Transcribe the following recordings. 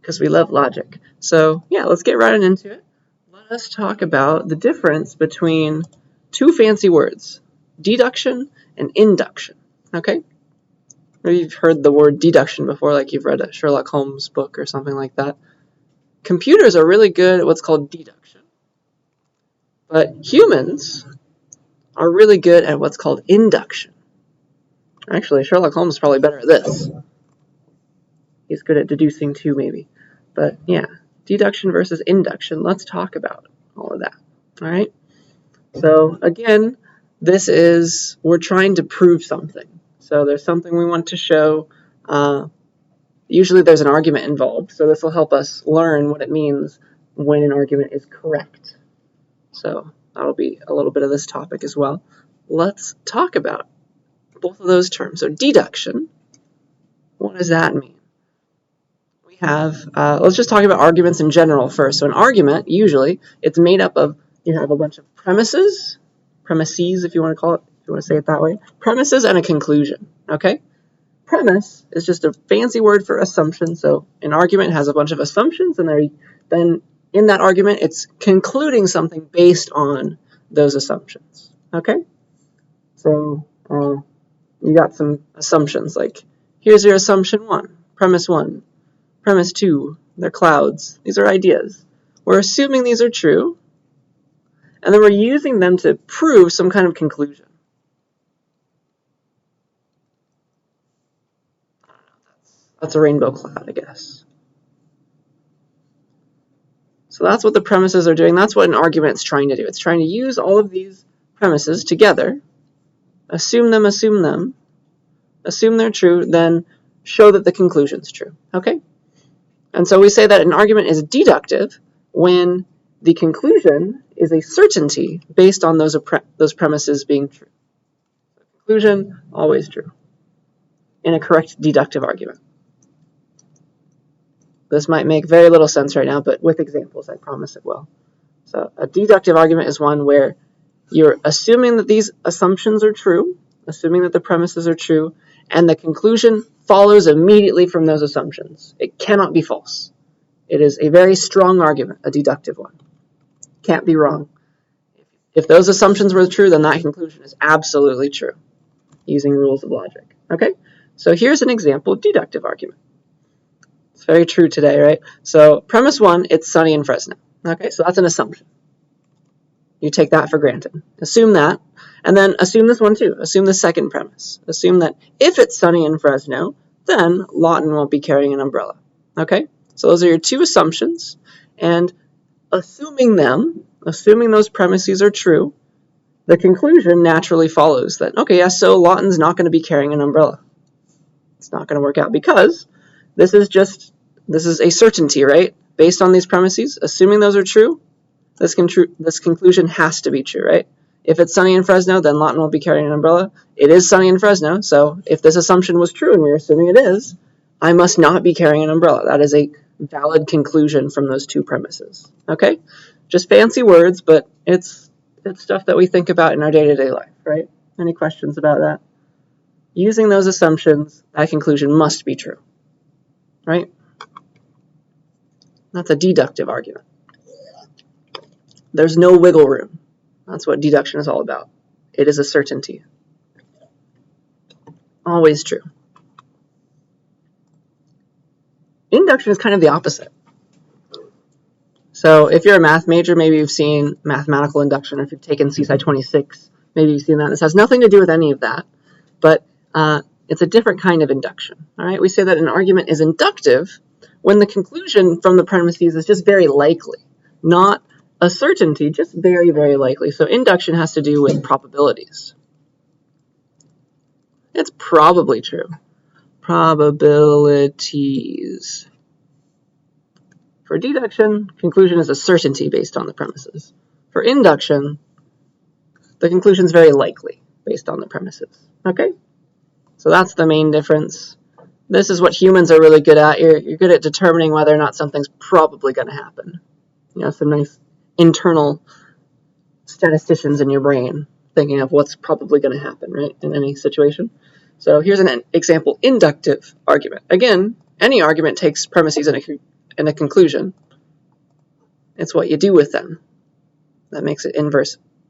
because we love logic. So yeah, let's get right into it. Let us talk about the difference between two fancy words, deduction and induction. Okay? Maybe you've heard the word deduction before, like you've read a Sherlock Holmes book or something like that. Computers are really good at what's called deduction, but humans are really good at what's called induction. Actually, Sherlock Holmes is probably better at this. He's good at deducing too, maybe. But yeah, deduction versus induction. Let's talk about all of that. All right? So again, we're trying to prove something. So there's something we want to show. Usually there's an argument involved. So this will help us learn what it means when an argument is correct. So that'll be a little bit of this topic as well. Let's talk about both of those terms. So deduction, what does that mean? We have, let's just talk about arguments in general first. So an argument, usually, it's made up of, you have a bunch of premises if you want to call it, if you want to say it that way, premises and a conclusion, okay? Premise is just a fancy word for assumption. So an argument has a bunch of assumptions, and then in that argument, it's concluding something based on those assumptions, okay? So you got some assumptions, like here's your assumption 1, premise 1, premise 2, they're clouds. These are ideas. We're assuming these are true, and then we're using them to prove some kind of conclusion. That's a rainbow cloud, I guess. So that's what the premises are doing. That's what an argument's trying to do. It's trying to use all of these premises together, assume them, assume they're true, then show that the conclusion's true, okay? And so we say that an argument is deductive when the conclusion is a certainty based on those premises being true. Conclusion, always true in a correct deductive argument. This might make very little sense right now, but with examples, I promise it will. So a deductive argument is one where you're assuming that these assumptions are true, assuming that the premises are true, and the conclusion follows immediately from those assumptions. It cannot be false. It is a very strong argument, a deductive one. Can't be wrong. If those assumptions were true, then that conclusion is absolutely true, using rules of logic. Okay? So here's an example of deductive argument. It's very true today, right? So premise 1, it's sunny in Fresno. Okay, so that's an assumption. You take that for granted. Assume that, and then assume this one too. Assume the second premise. Assume that if it's sunny in Fresno, then Lawton won't be carrying an umbrella. Okay? So those are your two assumptions, and assuming those premises are true, the conclusion naturally follows that, okay, yeah, so Lawton's not going to be carrying an umbrella. It's not going to work out because this is a certainty, right? Based on these premises, assuming those are true, this conclusion has to be true, right? If it's sunny in Fresno, then Lawton won't be carrying an umbrella. It is sunny in Fresno, so if this assumption was true, and we're assuming it is, I must not be carrying an umbrella. That is a valid conclusion from those two premises, okay? Just fancy words, but it's stuff that we think about in our day-to-day life, right? Any questions about that? Using those assumptions, that conclusion must be true, right? That's a deductive argument. There's no wiggle room. That's what deduction is all about. It is a certainty. Always true. Induction is kind of the opposite. So if you're a math major, maybe you've seen mathematical induction, or if you've taken CSCI 26, maybe you've seen that. This has nothing to do with any of that, but it's a different kind of induction. All right, we say that an argument is inductive when the conclusion from the premises is just very likely, not a certainty, just very, very likely. So induction has to do with probabilities. It's probably true. Probabilities. For deduction, conclusion is a certainty based on the premises. For induction, the conclusion is very likely based on the premises. Okay? So that's the main difference. This is what humans are really good at. You're good at determining whether or not something's probably going to happen. You know, some nice internal statisticians in your brain thinking of what's probably going to happen, right, in any situation. So here's an example inductive argument. Again, any argument takes premises and and a conclusion. It's what you do with them that makes it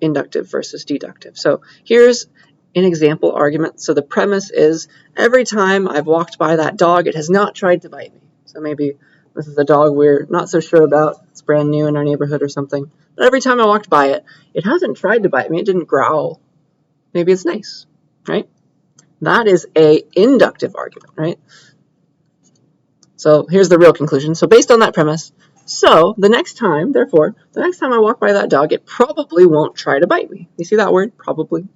inductive versus deductive. So here's an example argument. So the premise is, every time I've walked by that dog, it has not tried to bite me. So maybe this is a dog we're not so sure about. It's brand new in our neighborhood or something. But every time I walked by it, it hasn't tried to bite me. It didn't growl. Maybe it's nice, right? That is an inductive argument, right? So here's the real conclusion. So based on that premise, therefore, the next time I walk by that dog, it probably won't try to bite me. You see that word, probably?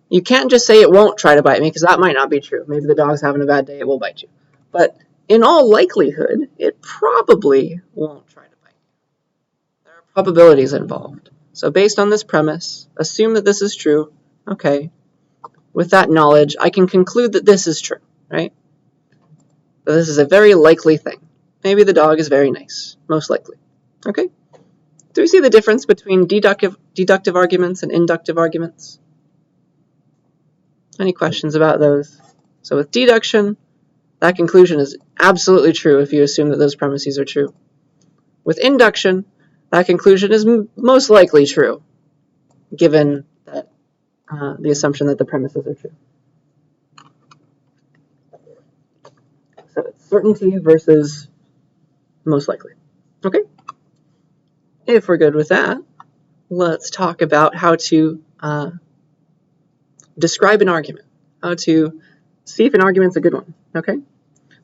You can't just say it won't try to bite me, because that might not be true. Maybe the dog's having a bad day, it will bite you. But in all likelihood, it probably won't try to bite you. There are probabilities involved. So based on this premise, assume that this is true. Okay. With that knowledge, I can conclude that this is true, right? But this is a very likely thing. Maybe the dog is very nice, most likely. Okay? Do we see the difference between deductive arguments and inductive arguments? Any questions about those? So with deduction, that conclusion is absolutely true if you assume that those premises are true. With induction, that conclusion is most likely true, given that the assumption that the premises are true. So it's certainty versus most likely. Okay? If we're good with that, let's talk about how to describe an argument, how to see if an argument's a good one. Okay?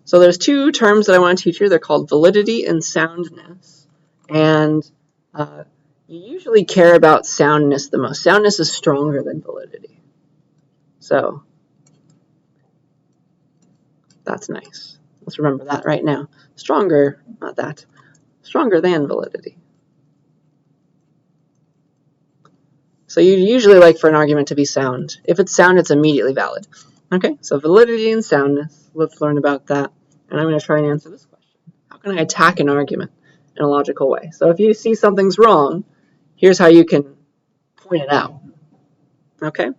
So there's two terms that I want to teach you. They're called validity and soundness. And you usually care about soundness the most. Soundness is stronger than validity. So that's nice. Let's remember that right now. Stronger, not that. Stronger than validity. So you usually like for an argument to be sound. If it's sound, it's immediately valid. Okay, so validity and soundness. Let's learn about that. And I'm going to try and answer this question. How can I attack an argument in a logical way? So if you see something's wrong, here's how you can point it out. Okay?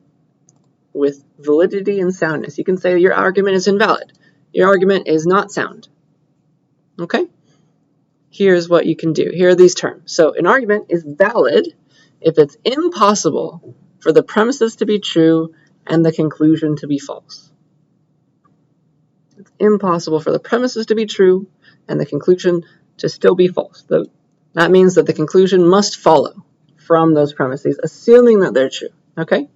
With validity and soundness. You can say your argument is invalid. Your argument is not sound. Okay? Here's what you can do. Here are these terms. So an argument is valid if it's impossible for the premises to be true and the conclusion to be false. It's impossible for the premises to be true and the conclusion to still be false. That means that the conclusion must follow from those premises, assuming that they're true. Okay?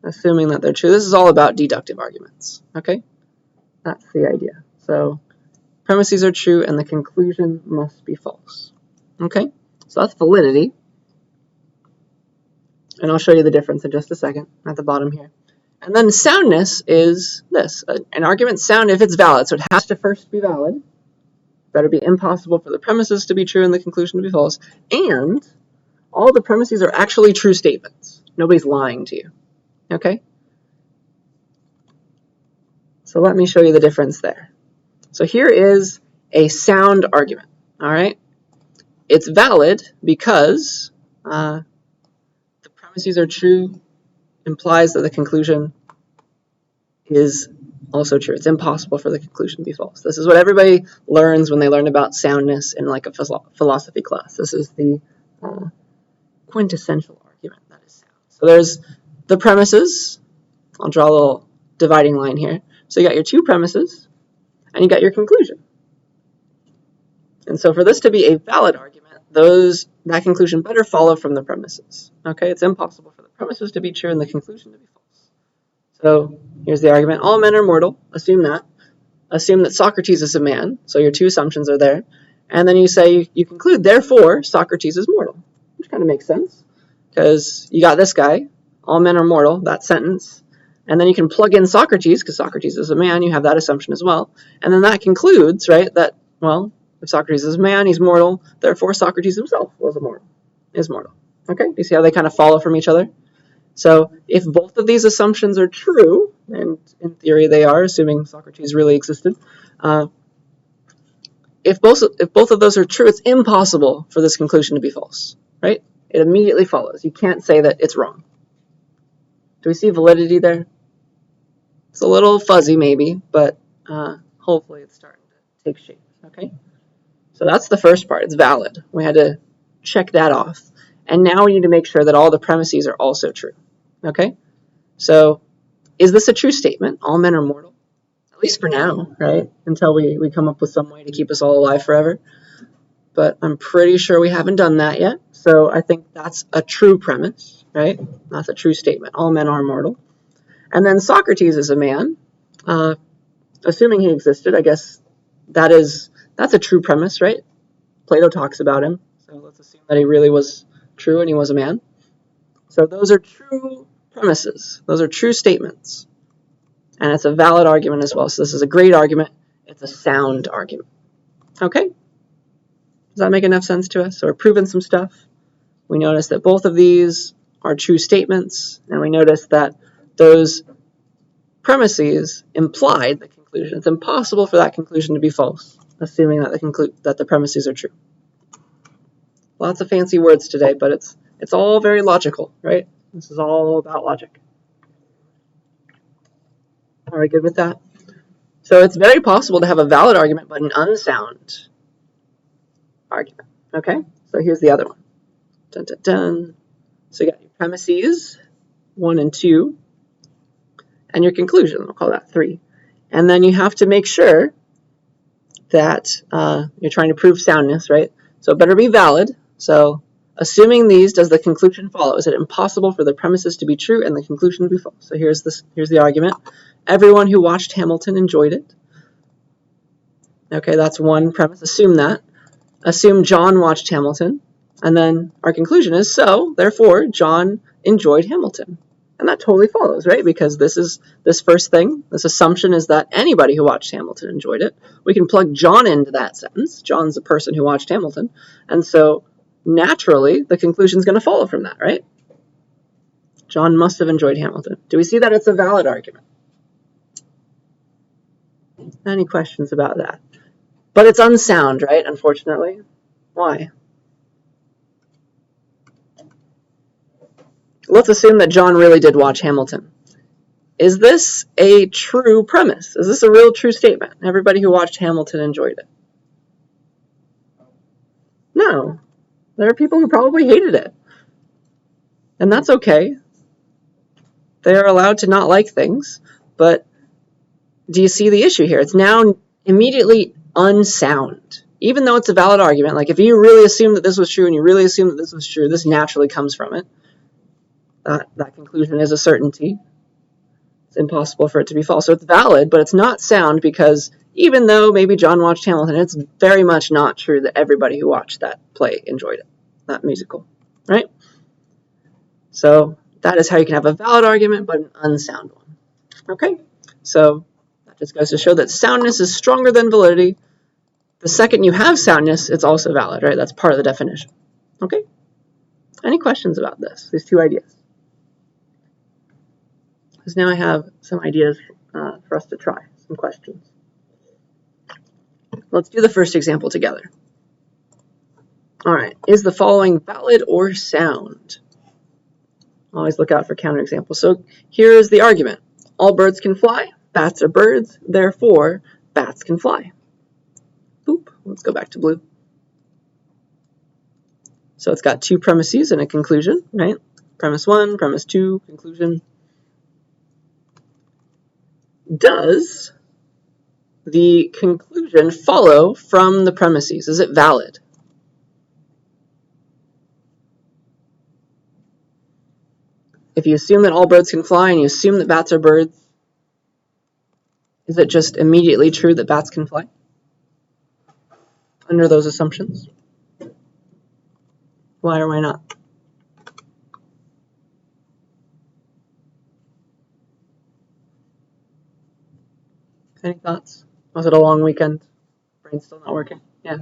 Assuming that they're true. This is all about deductive arguments. Okay? That's the idea. So premises are true and the conclusion must be false. Okay? So that's validity. And I'll show you the difference in just a second at the bottom here. And then soundness is this. An argument's sound if it's valid. So it has to first be valid. Better be impossible for the premises to be true and the conclusion to be false. And all the premises are actually true statements. Nobody's lying to you. Okay? So let me show you the difference there. So here is a sound argument. All right? It's valid because the premises are true implies that the conclusion is also true. It's impossible for the conclusion to be false. This is what everybody learns when they learn about soundness in like a philosophy class. This is the quintessential argument that is sound. So there's the premises. I'll draw a little dividing line here. So you got your two premises and you got your conclusion. And so for this to be a valid argument, that conclusion better follow from the premises. Okay, it's impossible for the premises to be true and the conclusion to be false. So here's the argument. All men are mortal. Assume that. Assume that Socrates is a man. So your two assumptions are there. And then you say, you conclude, therefore, Socrates is mortal. Which kind of makes sense. Because you got this guy. All men are mortal. That sentence. And then you can plug in Socrates, because Socrates is a man. You have that assumption as well. And then that concludes, right, that, well, if Socrates is a man, he's mortal. Therefore, Socrates himself is mortal. Okay? Do you see how they kind of follow from each other? So if both of these assumptions are true, and in theory they are, assuming Socrates really existed, if both of those are true, it's impossible for this conclusion to be false, right? It immediately follows. You can't say that it's wrong. Do we see validity there? It's a little fuzzy maybe, but hopefully it's starting to take shape. Okay, so that's the first part. It's valid. We had to check that off. And now we need to make sure that all the premises are also true. Okay, so is this a true statement? All men are mortal? At least for now, right? Until we come up with some way to keep us all alive forever. But I'm pretty sure we haven't done that yet. So I think that's a true premise, right? That's a true statement. All men are mortal. And then Socrates is a man. Assuming he existed, I guess that's a true premise, right? Plato talks about him. So let's assume that he really was true and he was a man. So those are true premises. Those are true statements. And it's a valid argument as well. So this is a great argument. It's a sound argument. Okay? Does that make enough sense to us? So we're proving some stuff. We notice that both of these are true statements, and we notice that those premises implied the conclusion. It's impossible for that conclusion to be false, assuming that the premises are true. Lots of fancy words today, but it's all very logical, right? This is all about logic. Are we good with that? So it's very possible to have a valid argument, but an unsound argument. Okay? So here's the other one. Dun, dun, dun. So you got your premises, 1 and 2, and your conclusion. We'll call that 3. And then you have to make sure that you're trying to prove soundness, right? So it better be valid. So assuming these, does the conclusion follow? Is it impossible for the premises to be true and the conclusion to be false? So here's the argument. Everyone who watched Hamilton enjoyed it. Okay, that's one premise. Assume that. Assume John watched Hamilton. And then our conclusion is, so, therefore, John enjoyed Hamilton. And that totally follows, right? Because this first thing, this assumption is that anybody who watched Hamilton enjoyed it. We can plug John into that sentence. John's the person who watched Hamilton. And so, naturally, the conclusion is going to follow from that, right? John must have enjoyed Hamilton. Do we see that it's a valid argument? Any questions about that? But it's unsound, right, unfortunately? Why? Let's assume that John really did watch Hamilton. Is this a true premise? Is this a real true statement? Everybody who watched Hamilton enjoyed it. No. There are people who probably hated it. And that's okay. They are allowed to not like things. But do you see the issue here? It's now immediately unsound. Even though it's a valid argument, like if you really assume that this was true and you really assume that this was true, this naturally comes from it. That conclusion is a certainty. It's impossible for it to be false. So it's valid, but it's not sound because even though maybe John watched Hamilton, it's very much not true that everybody who watched that play enjoyed it, that musical, right? So that is how you can have a valid argument, but an unsound one. Okay? So that just goes to show that soundness is stronger than validity. The second you have soundness, it's also valid, right? That's part of the definition. Okay? Any questions about this, these two ideas? Because now I have some ideas for us to try, some questions. Let's do the first example together. All right, is the following valid or sound? Always look out for counterexamples. So here is the argument. All birds can fly, bats are birds, therefore bats can fly. Boop, let's go back to blue. So it's got two premises and a conclusion, right? Premise 1, premise 2, conclusion. Does the conclusion follow from the premises? Is it valid? If you assume that all birds can fly and you assume that bats are birds, is it just immediately true that bats can fly? Under those assumptions? Why or why not? Any thoughts? Was it a long weekend? Brain's still not working? Yeah.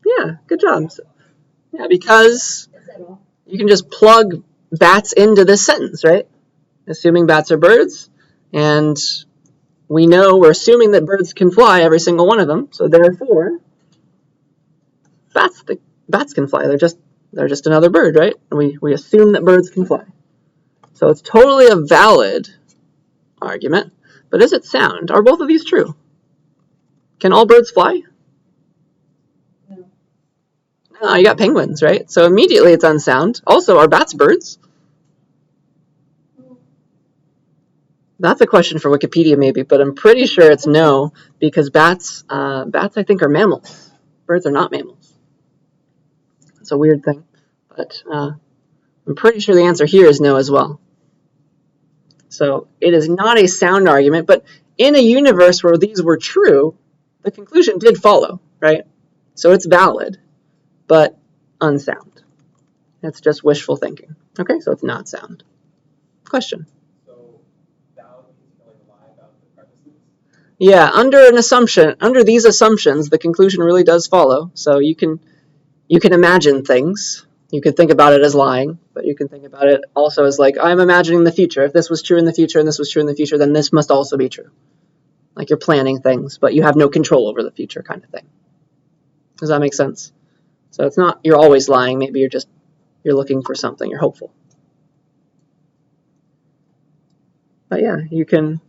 Yeah, good job. Yeah, because you can just plug bats into this sentence, right? Assuming bats are birds, and we know we're assuming that birds can fly, every single one of them, so therefore bats can fly. They're just another bird, right? We assume that birds can fly. So it's totally a valid argument, but is it sound? Are both of these true? Can all birds fly? No, you got penguins, right? So immediately it's unsound. Also, are bats birds? That's a question for Wikipedia maybe, but I'm pretty sure it's no, because bats I think are mammals. Birds are not mammals. It's a weird thing, but I'm pretty sure the answer here is no as well. So it is not a sound argument, but in a universe where these were true, the conclusion did follow, right? So it's valid, but unsound. It's just wishful thinking. Okay, so it's not sound. Question. So valid means you can like lie about the premises? Yeah, under these assumptions, the conclusion really does follow. So you can imagine things. You could think about it as lying, but you can think about it also as like, I'm imagining the future. If this was true in the future and this was true in the future, then this must also be true. Like you're planning things, but you have no control over the future kind of thing. Does that make sense? So it's not you're always lying. Maybe you're looking for something. You're hopeful. But yeah, you can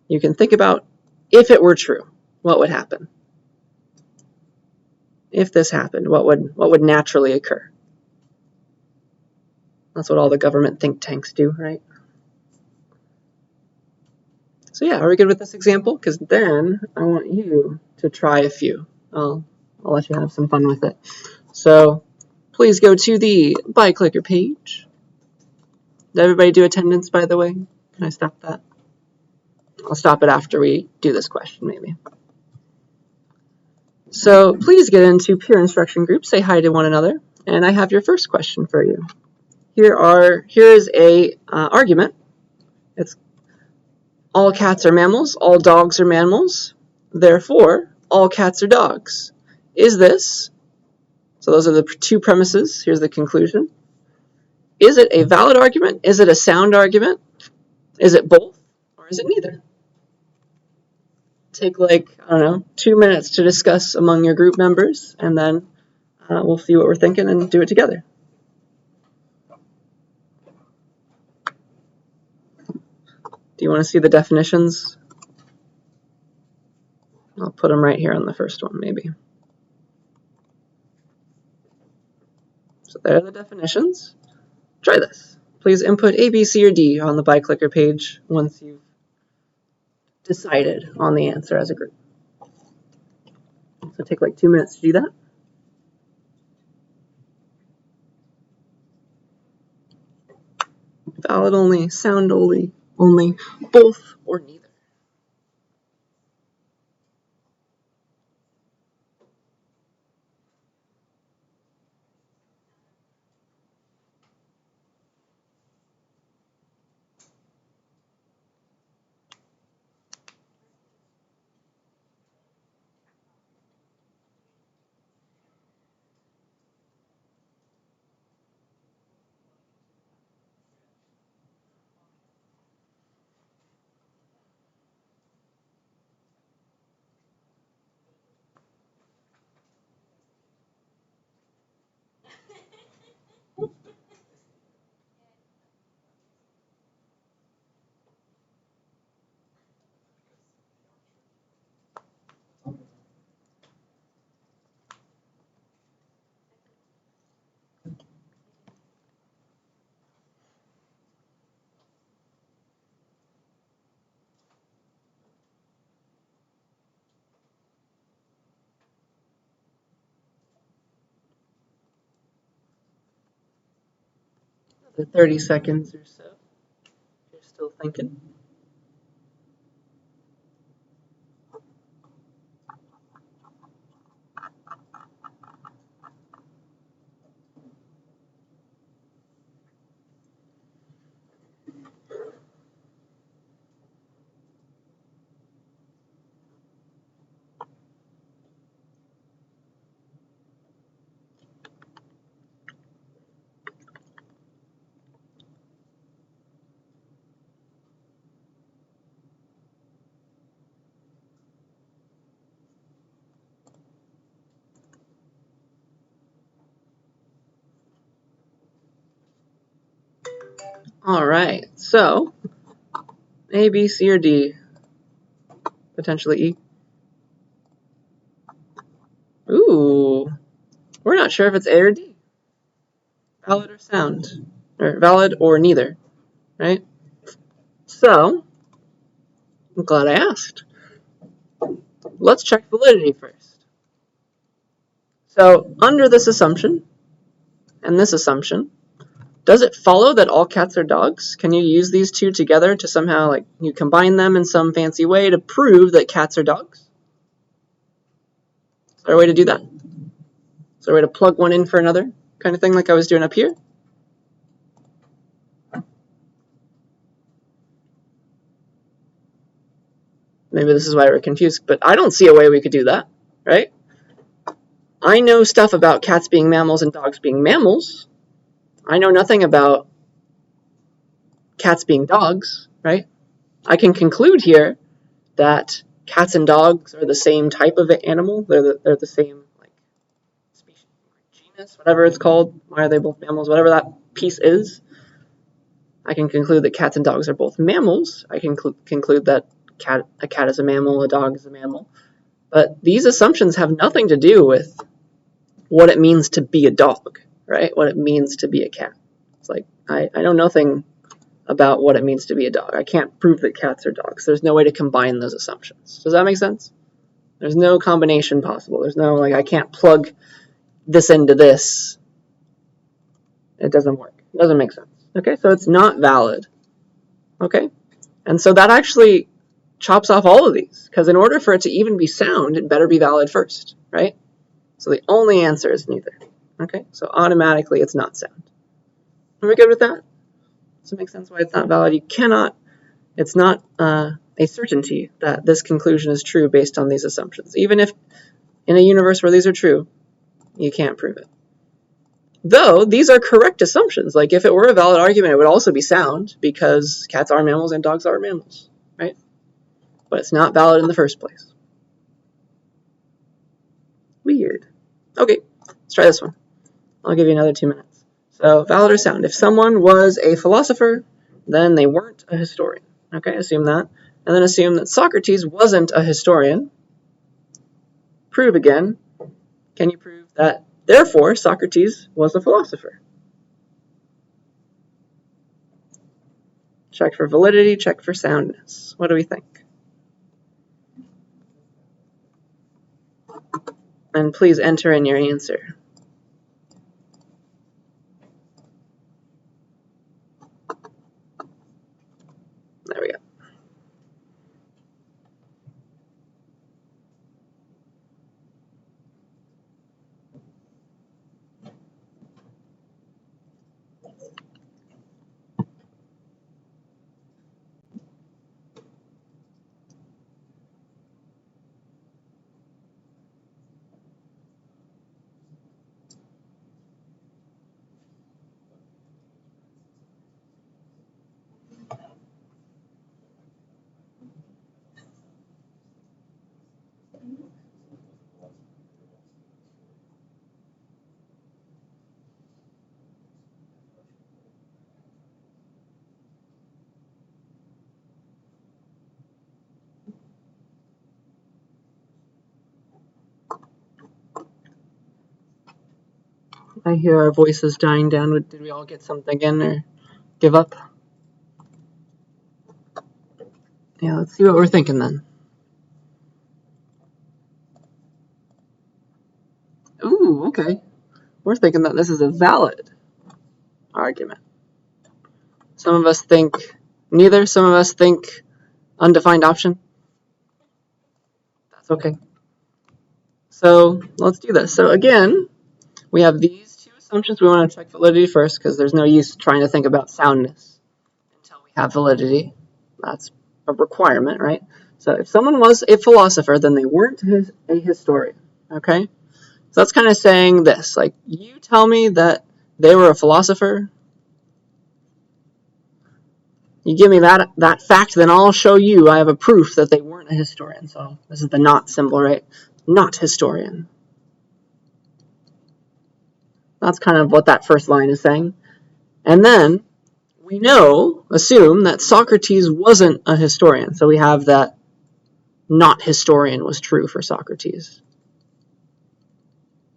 think about if it were true, what would happen? If this happened, what would naturally occur? That's what all the government think tanks do, right? So yeah, are we good with this example? Because then I want you to try a few. I'll let you have some fun with it. So please go to the By Clicker page. Did everybody do attendance, by the way? Can I stop that? I'll stop it after we do this question, maybe. So please get into peer instruction groups, say hi to one another, and I have your first question for you. Here is a argument. It's all cats are mammals, all dogs are mammals, therefore all cats are dogs. Is this, so those are the two premises, here's the conclusion. Is it a valid argument? Is it a sound argument? Is it both? Or is it neither? Take 2 minutes to discuss among your group members, and then we'll see what we're thinking and do it together. Do you want to see the definitions? I'll put them right here on the first one, maybe. So there are the definitions. Try this. Please input A, B, C, or D on the By Clicker page once you've decided on the answer as a group. So take 2 minutes to do that. Valid only, sound only, both, or neither. The 30 seconds or so. You're still thinking. All right, so A, B, C, or D? Potentially E. Ooh, we're not sure if it's A or D. Valid or sound, or valid or neither, right? So, I'm glad I asked. Let's check validity first. So, under this assumption and this assumption, does it follow that all cats are dogs? Can you use these two together to somehow, like, you combine them in some fancy way to prove that cats are dogs? Is there a way to do that? Is there a way to plug one in for another kind of thing like I was doing up here? Maybe this is why we're confused, but I don't see a way we could do that, right? I know stuff about cats being mammals and dogs being mammals. I know nothing about cats being dogs, right? I can conclude here that cats and dogs are the same type of animal. They're the same, like, species, genus, whatever it's called. Why are they both mammals? Whatever that piece is. I can conclude that cats and dogs are both mammals. I can conclude that a cat is a mammal, a dog is a mammal. But these assumptions have nothing to do with what it means to be a dog, right? What it means to be a cat. It's like, I know nothing about what it means to be a dog. I can't prove that cats are dogs. There's no way to combine those assumptions. Does that make sense? There's no combination possible. There's no, like, I can't plug this into this. It doesn't work. It doesn't make sense. Okay, so it's not valid. Okay, and so that actually chops off all of these, because in order for it to even be sound, it better be valid first, right? So the only answer is neither. Okay, so automatically it's not sound. Are we good with that? Does it make sense why it's not valid? You cannot, it's not a certainty that this conclusion is true based on these assumptions. Even if in a universe where these are true, you can't prove it. Though these are correct assumptions. Like, if it were a valid argument, it would also be sound, because cats are mammals and dogs are mammals, right? But it's not valid in the first place. Weird. Okay, let's try this one. I'll give you another 2 minutes. So, valid or sound. If someone was a philosopher, then they weren't a historian. Okay, assume that. And then assume that Socrates wasn't a historian. Prove again. Can you prove that, therefore, Socrates was a philosopher? Check for validity, check for soundness. What do we think? And please enter in your answer. There we go. I hear our voices dying down. Did we all get something in or give up? Yeah, let's see what we're thinking then. Ooh, okay. We're thinking that this is a valid argument. Some of us think neither. Some of us think undefined option. That's okay. So let's do this. So again, we have these two assumptions. We want to check validity first, because there's no use trying to think about soundness until we have validity. That's a requirement, right? So if someone was a philosopher, then they weren't a historian, okay? So that's kind of saying this, like, you tell me that they were a philosopher, you give me that fact, then I'll show you I have a proof that they weren't a historian. So this is the not symbol, right? Not historian. That's kind of what that first line is saying. And then we assume that Socrates wasn't a historian. So we have that not historian was true for Socrates.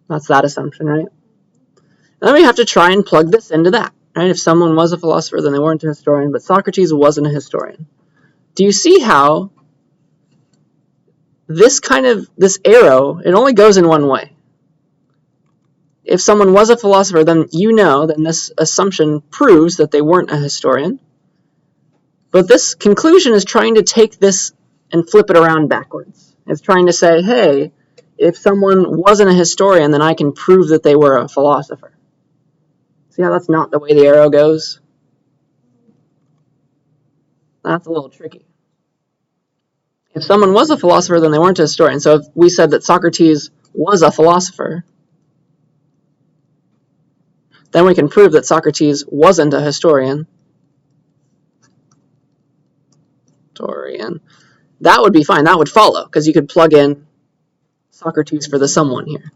That's that assumption, right? And then we have to try and plug this into that, right? If someone was a philosopher, then they weren't a historian, but Socrates wasn't a historian. Do you see how this arrow, it only goes in one way? If someone was a philosopher, then then this assumption proves that they weren't a historian. But this conclusion is trying to take this and flip it around backwards. It's trying to say, hey, if someone wasn't a historian, then I can prove that they were a philosopher. See how that's not the way the arrow goes? That's a little tricky. If someone was a philosopher, then they weren't a historian. So if we said that Socrates was a philosopher, then we can prove that Socrates wasn't a historian. That would be fine. That would follow, because you could plug in Socrates for the someone here.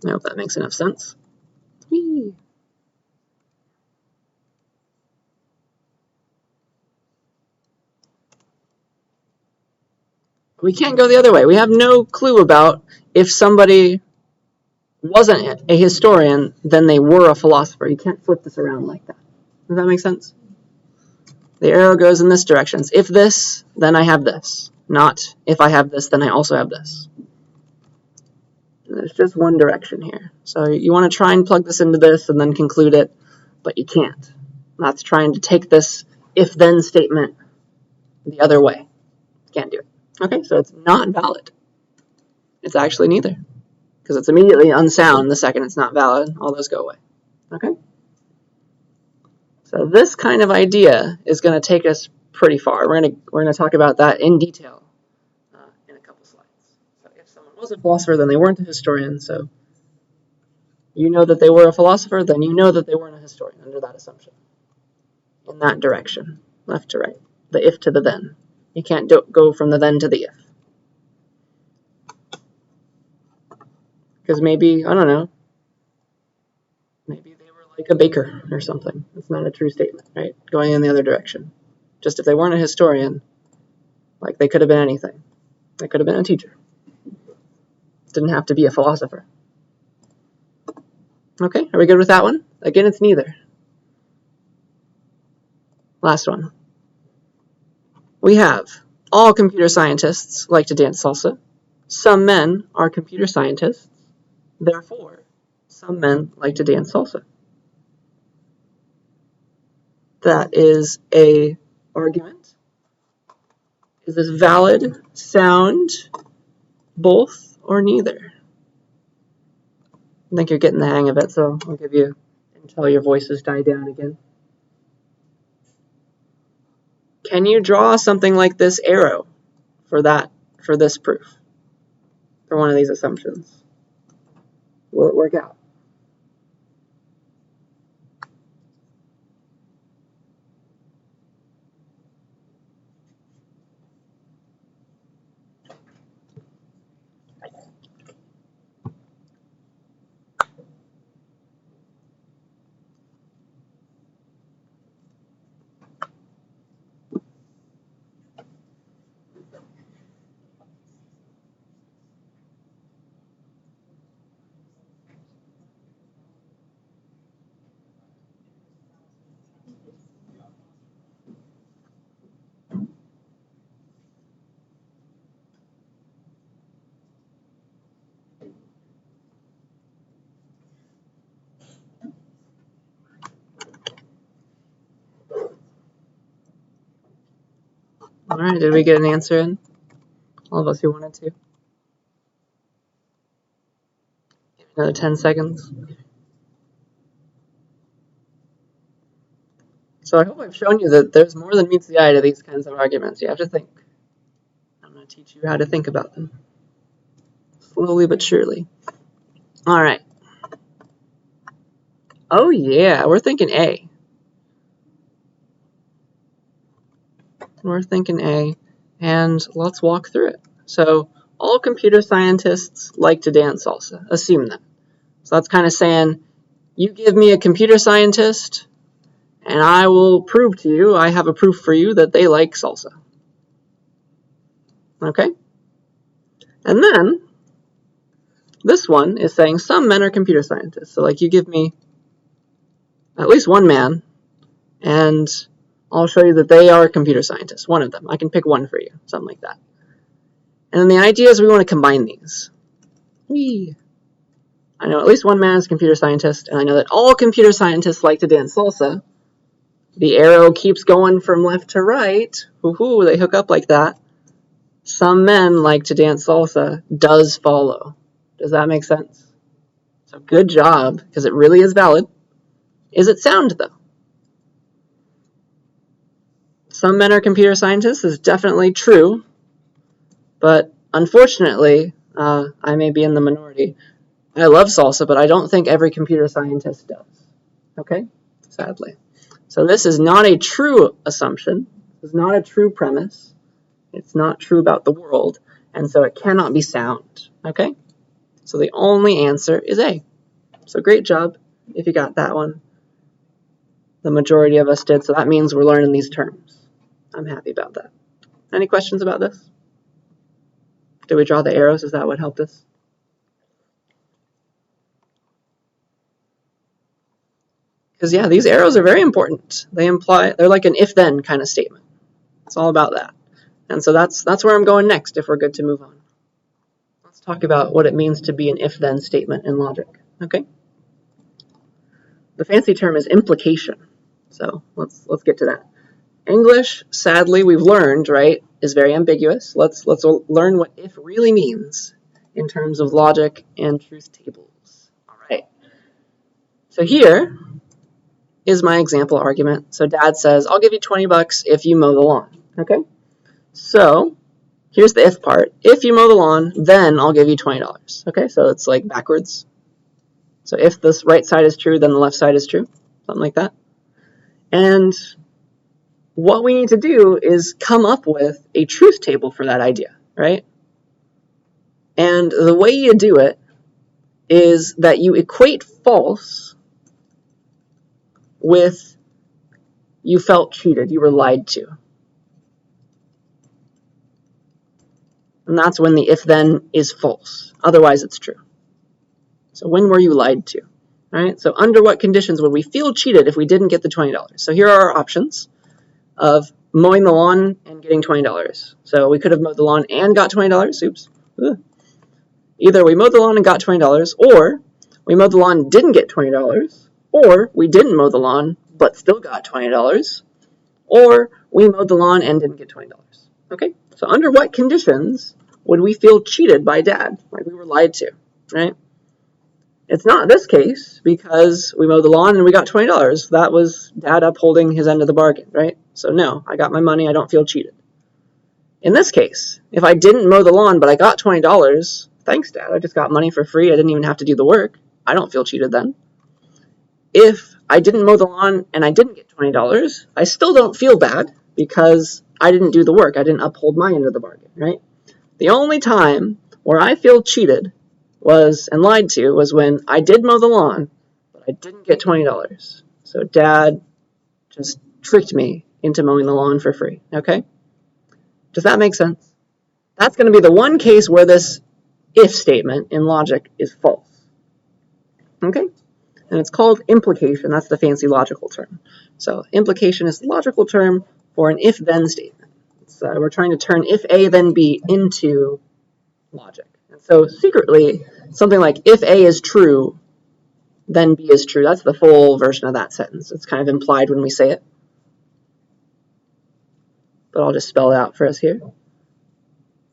I hope that makes enough sense. Whee. We can't go the other way. We have no clue about if somebody wasn't a historian, then they were a philosopher. You can't flip this around like that. Does that make sense? The arrow goes in this direction. If this, then I have this. Not if I have this, then I also have this. And there's just one direction here. So you want to try and plug this into this and then conclude it, but you can't. That's trying to take this if-then statement the other way. Can't do it. Okay, so it's not valid. It's actually neither, because it's immediately unsound the second it's not valid. All those go away. Okay? So this kind of idea is going to take us pretty far. We're going to talk about that in detail in a couple slides. So if someone was a philosopher, then they weren't a historian. So you know that they were a philosopher, then you know that they weren't a historian under that assumption. In that direction, left to right, the if to the then. You can't go from the then to the if. Because maybe, I don't know, maybe they were like a baker or something. It's not a true statement, right? Going in the other direction. Just if they weren't a historian, like they could have been anything. They could have been a teacher. Didn't have to be a philosopher. Okay, are we good with that one? Again, it's neither. Last one. We have all computer scientists like to dance salsa. Some men are computer scientists. Therefore, some men like to dance salsa. That is a argument. Is this valid, sound, both, or neither? I think you're getting the hang of it, so I'll give you until your voices die down again. Can you draw something like this arrow for this proof? For one of these assumptions? Will it work out? All right, did we get an answer in? All of us who wanted to. Give another 10 seconds. So I hope I've shown you that there's more than meets the eye to these kinds of arguments. You have to think. I'm going to teach you how to think about them. Slowly but surely. All right. Oh yeah, we're thinking A. We're thinking A, and let's walk through it. So all computer scientists like to dance salsa. Assume that. So that's kind of saying, you give me a computer scientist, and I will prove to you, I have a proof for you that they like salsa. Okay? And then, this one is saying some men are computer scientists. So like you give me at least one man, and I'll show you that they are computer scientists, one of them. I can pick one for you, something like that. And then the idea is we want to combine these. Whee! I know at least one man is a computer scientist, and I know that all computer scientists like to dance salsa. The arrow keeps going from left to right. Woohoo, they hook up like that. Some men like to dance salsa does follow. Does that make sense? So good job, because it really is valid. Is it sound, though? Some men are computer scientists is definitely true, but unfortunately, I may be in the minority. I love salsa, but I don't think every computer scientist does. Okay? Sadly. So this is not a true assumption. This is not a true premise. It's not true about the world, and so it cannot be sound. Okay? So the only answer is A. So great job if you got that one. The majority of us did, so that means we're learning these terms. I'm happy about that. Any questions about this? Did we draw the arrows? Is that what helped us? Because yeah, these arrows are very important. They're like an if-then kind of statement. It's all about that. And so that's where I'm going next if we're good to move on. Let's talk about what it means to be an if-then statement in logic. Okay? The fancy term is implication. So let's get to that. English, sadly, we've learned, right, is very ambiguous. Let's learn what if really means in terms of logic and truth tables. All right. So here is my example argument. So Dad says, I'll give you $20 if you mow the lawn. Okay? So here's the if part. If you mow the lawn, then I'll give you $20. Okay? So it's like backwards. So if this right side is true, then the left side is true. Something like that. And what we need to do is come up with a truth table for that idea, right? And the way you do it is that you equate false with you felt cheated, you were lied to. And that's when the if-then is false. Otherwise, it's true. So when were you lied to? All right? So under what conditions would we feel cheated if we didn't get the $20? So here are our options of mowing the lawn and getting $20. So we could have mowed the lawn and got $20. Oops. Ugh. Either we mowed the lawn and got $20, or we mowed the lawn and didn't get $20, or we didn't mow the lawn but still got $20, or we mowed the lawn and didn't get $20. Okay? So under what conditions would we feel cheated by Dad? Like we were lied to, right? It's not this case because we mowed the lawn and we got $20. That was Dad upholding his end of the bargain, right? So no, I got my money. I don't feel cheated. In this case, if I didn't mow the lawn but I got $20, thanks, Dad. I just got money for free. I didn't even have to do the work. I don't feel cheated then. If I didn't mow the lawn and I didn't get $20, I still don't feel bad because I didn't do the work. I didn't uphold my end of the bargain, right? The only time where I feel cheated and lied to was when I did mow the lawn, but I didn't get $20. So Dad just tricked me into mowing the lawn for free, okay? Does that make sense? That's going to be the one case where this if statement in logic is false, okay? And it's called implication. That's the fancy logical term. So implication is the logical term for an if-then statement. We're trying to turn if A, then B into logic. And so secretly, something like if A is true, then B is true. That's the full version of that sentence. It's kind of implied when we say it. But I'll just spell it out for us here.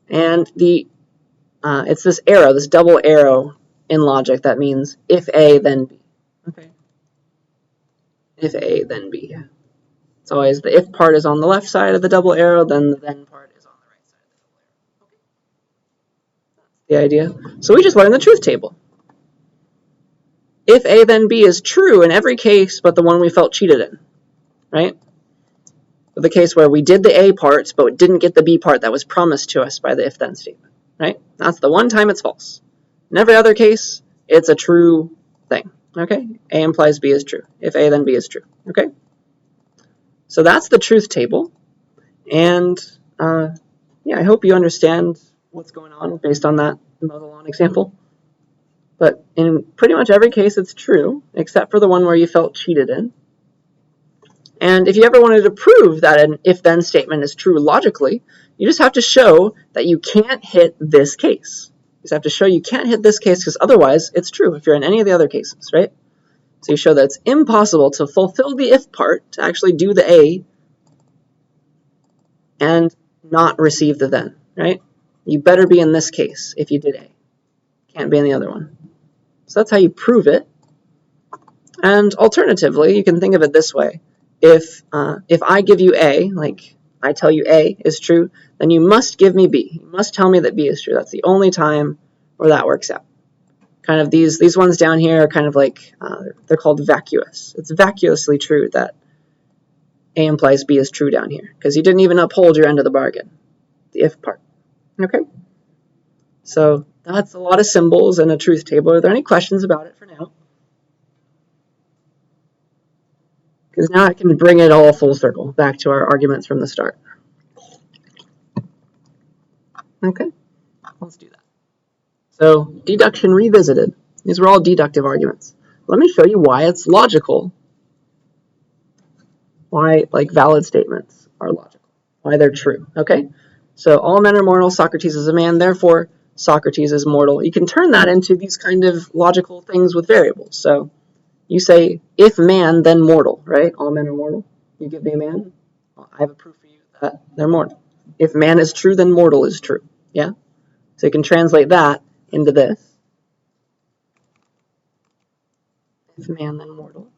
And it's this arrow, this double arrow in logic that means if A, then B. Okay. If A, then B. It's always the if part is on the left side of the double arrow, then the then part is on the right side of the double arrow. Okay. That's the idea. So we just learned the truth table. If A, then B is true in every case but the one we felt cheated in, right? The case where we did the A part but didn't get the B part that was promised to us by the if-then statement, right? That's the one time it's false. In every other case, it's a true thing, okay? A implies B is true. If A, then B is true, okay? So that's the truth table. And yeah, I hope you understand what's going on based on that mow the lawn example. But in pretty much every case, it's true, except for the one where you felt cheated in. And if you ever wanted to prove that an if-then statement is true logically, you just have to show that you can't hit this case. You just have to show you can't hit this case because otherwise it's true if you're in any of the other cases, right? So you show that it's impossible to fulfill the if part, to actually do the A, and not receive the then, right? You better be in this case if you did A. Can't be in the other one. So that's how you prove it. And alternatively, you can think of it this way. If I give you A, like I tell you A is true, then you must give me B. You must tell me that B is true. That's the only time where that works out. Kind of these ones down here are kind of like, they're called vacuous. It's vacuously true that A implies B is true down here, because you didn't even uphold your end of the bargain, the if part. Okay? So that's a lot of symbols and a truth table. Are there any questions about it for now? Because now I can bring it all full circle back to our arguments from the start. Okay, let's do that. So deduction revisited. These were all deductive arguments. Let me show you why it's logical. Why, like, valid statements are logical. Why they're true. Okay, so all men are mortal. Socrates is a man. Therefore, Socrates is mortal. You can turn that into these kind of logical things with variables. So you say, if man, then mortal, right? All men are mortal. You give me a man, I have a proof for you that they're mortal. If man is true, then mortal is true. Yeah? So you can translate that into this. If man, then mortal.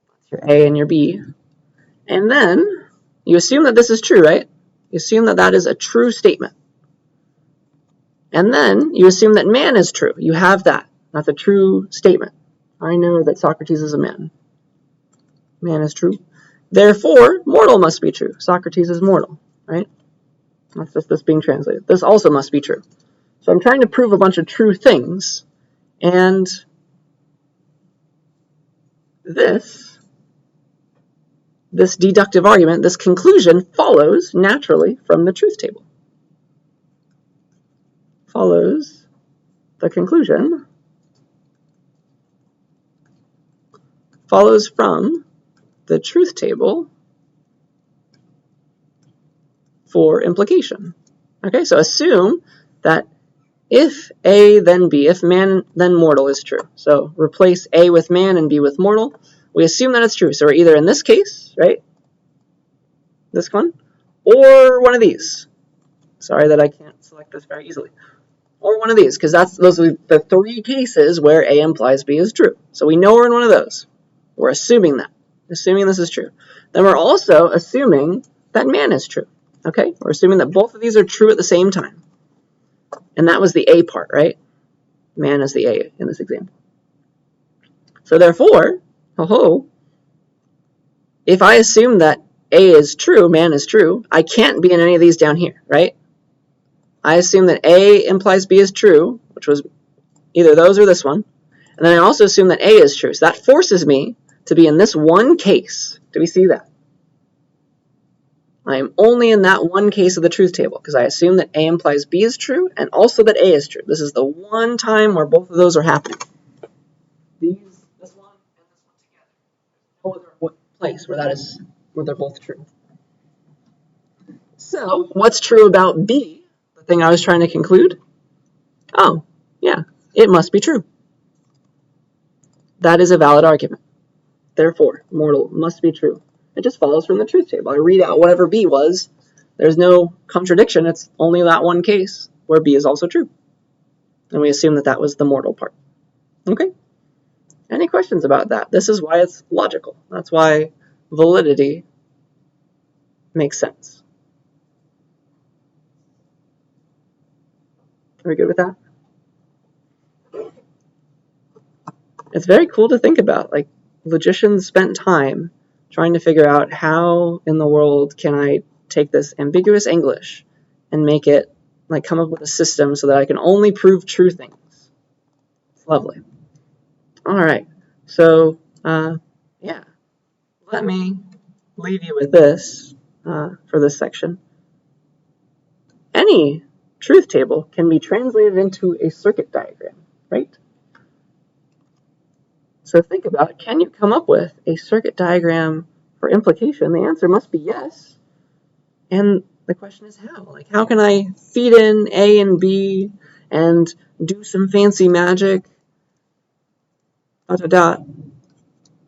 That's your A and your B. And then you assume that this is true, right? You assume that that is a true statement. And then you assume that man is true. You have that. That's a true statement. I know that Socrates is a man. Man is true. Therefore, mortal must be true. Socrates is mortal, right? That's just this being translated. This also must be true. So I'm trying to prove a bunch of true things, and this deductive argument, this conclusion, follows naturally from the truth table. Follows the conclusion, follows from the truth table for implication. Okay, so assume that if A then B, if man then mortal is true. So replace A with man and B with mortal. We assume that it's true. So we're either in this case, right? This one, or one of these. Sorry that I can't select this very easily. Or one of these, because those are the three cases where A implies B is true. So we know we're in one of those. We're assuming that. Assuming this is true. Then we're also assuming that man is true. Okay? We're assuming that both of these are true at the same time. And that was the A part, right? Man is the A in this example. So therefore, if I assume that A is true, man is true, I can't be in any of these down here, right? I assume that A implies B is true, which was either those or this one. And then I also assume that A is true. So that forces me to be in this one case. Do we see that? I am only in that one case of the truth table because I assume that A implies B is true and also that A is true. This is the one time where both of those are happening. This one and this one together. No other place where they're both true. So what's true about B, the thing I was trying to conclude? Oh, yeah, it must be true. That is a valid argument. Therefore, mortal must be true. It just follows from the truth table. I read out whatever B was. There's no contradiction. It's only that one case where B is also true. And we assume that that was the mortal part. Okay? Any questions about that? This is why it's logical. That's why validity makes sense. Are we good with that? It's very cool to think about. Like, logicians spent time trying to figure out how in the world can I take this ambiguous English and make it, like, come up with a system so that I can only prove true things. It's lovely. All right. So, yeah. let me leave you with this for this section. Any truth table can be translated into a circuit diagram, right? So think about, can you come up with a circuit diagram for implication? The answer must be yes. And the question is how? Like, how can I feed in A and B and do some fancy magic,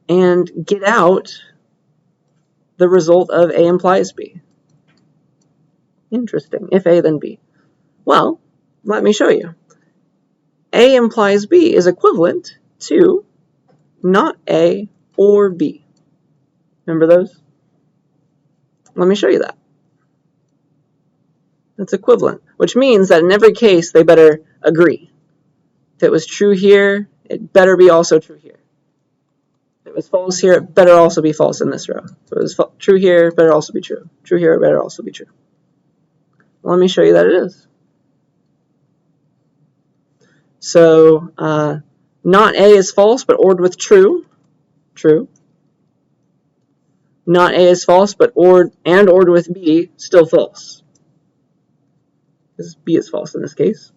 and get out the result of A implies B? Interesting. If A, then B. Well, let me show you. A implies B is equivalent to not A or B. Remember those? Let me show you that. That's equivalent, which means that in every case they better agree. If it was true here, it better be also true here. If it was false here, it better also be false in this row. If it was true here, it better also be true. True here, it better also be true. Let me show you that it is. So, not A is false, but ORed with true. True. Not A is false, but ORed with B, still false. Because B is false in this case.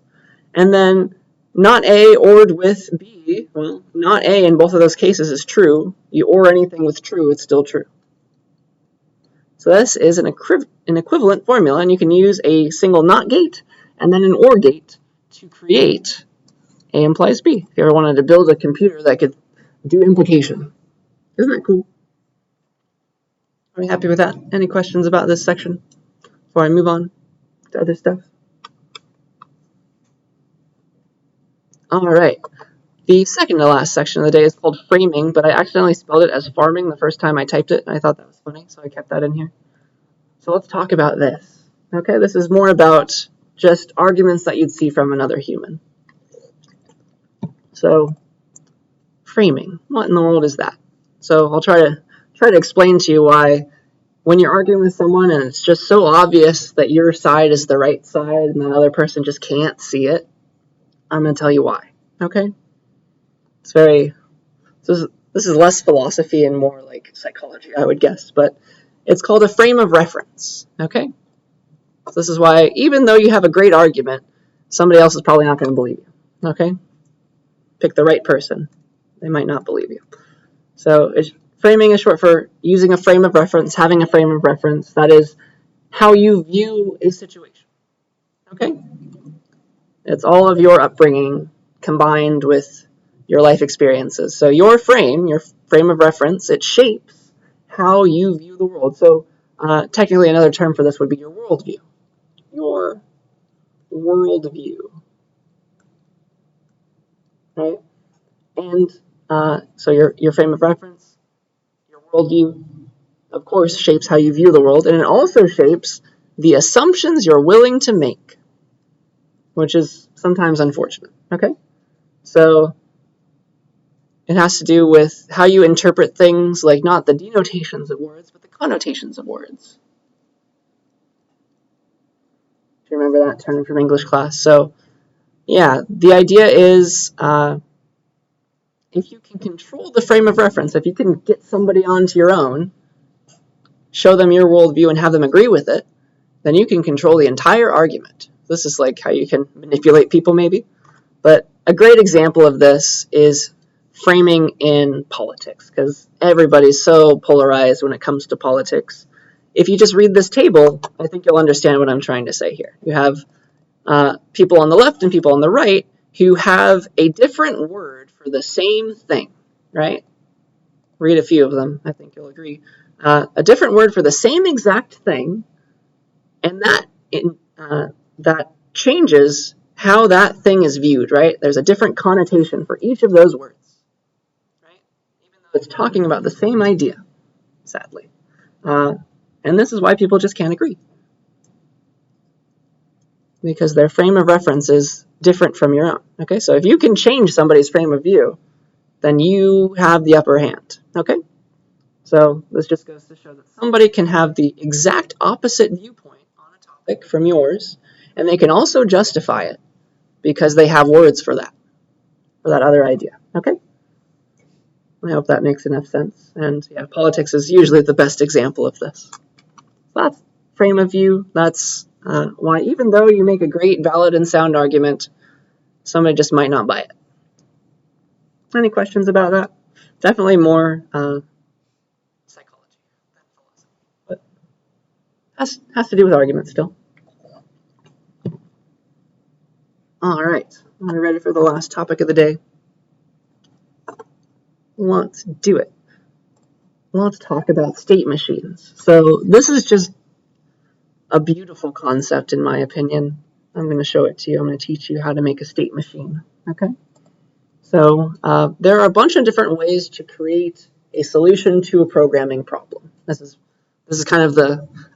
And then not A ORed with B, well, not A in both of those cases is true. You OR anything with true, it's still true. So this is an equivalent formula, and you can use a single NOT gate and then an OR gate to create A implies B. If you ever wanted to build a computer that could do implication. Isn't that cool? Are you happy with that? Any questions about this section before I move on to other stuff? All right. The second to last section of the day is called framing, but I accidentally spelled it as farming the first time I typed it, and I thought that was funny, so I kept that in here. So let's talk about this. Okay, this is more about just arguments that you'd see from another human. So, framing. What in the world is that? So I'll try to explain to you why when you're arguing with someone and it's just so obvious that your side is the right side and the other person just can't see it, I'm going to tell you why. Okay? This is less philosophy and more like psychology, I would guess, but it's called a frame of reference. Okay? So this is why, even though you have a great argument, somebody else is probably not going to believe you. Okay? Pick the right person. They might not believe you. So framing is short for using a frame of reference, having a frame of reference. That is how you view a situation. Okay? It's all of your upbringing combined with your life experiences. So your frame of reference, it shapes how you view the world. So technically another term for this would be your worldview. Your worldview. Right? And so your frame of reference, your worldview, of course, shapes how you view the world, and it also shapes the assumptions you're willing to make, which is sometimes unfortunate. Okay? So it has to do with how you interpret things, like not the denotations of words, but the connotations of words. Do you remember that term from English class? So, yeah, the idea is if you can control the frame of reference, if you can get somebody onto your own, show them your worldview and have them agree with it, then you can control the entire argument. This is like how you can manipulate people, maybe. But a great example of this is framing in politics, because everybody's so polarized when it comes to politics. If you just read this table, I think you'll understand what I'm trying to say here. You have people on the left and people on the right who have a different word for the same thing, right? Read a few of them, I think you'll agree. A different word for the same exact thing, and that changes how that thing is viewed, right? There's a different connotation for each of those words, right? Even though it's talking about the same idea, sadly. And this is why people just can't agree. Because their frame of reference is different from your own. Okay, so if you can change somebody's frame of view, then you have the upper hand. Okay? So this just goes to show that somebody can have the exact opposite viewpoint on a topic from yours, and they can also justify it because they have words for that other idea. Okay? I hope that makes enough sense. And yeah, politics is usually the best example of this. That's frame of view. That's why even though you make a great, valid, and sound argument, somebody just might not buy it. Any questions about that? Definitely more psychology than philosophy, but has to do with arguments still. All right, are we ready for the last topic of the day? Let's do it. Let's talk about state machines. So this is just a beautiful concept in my opinion. I'm going to show it to you. I'm going to teach you how to make a state machine. Okay. So there are a bunch of different ways to create a solution to a programming problem. This is kind of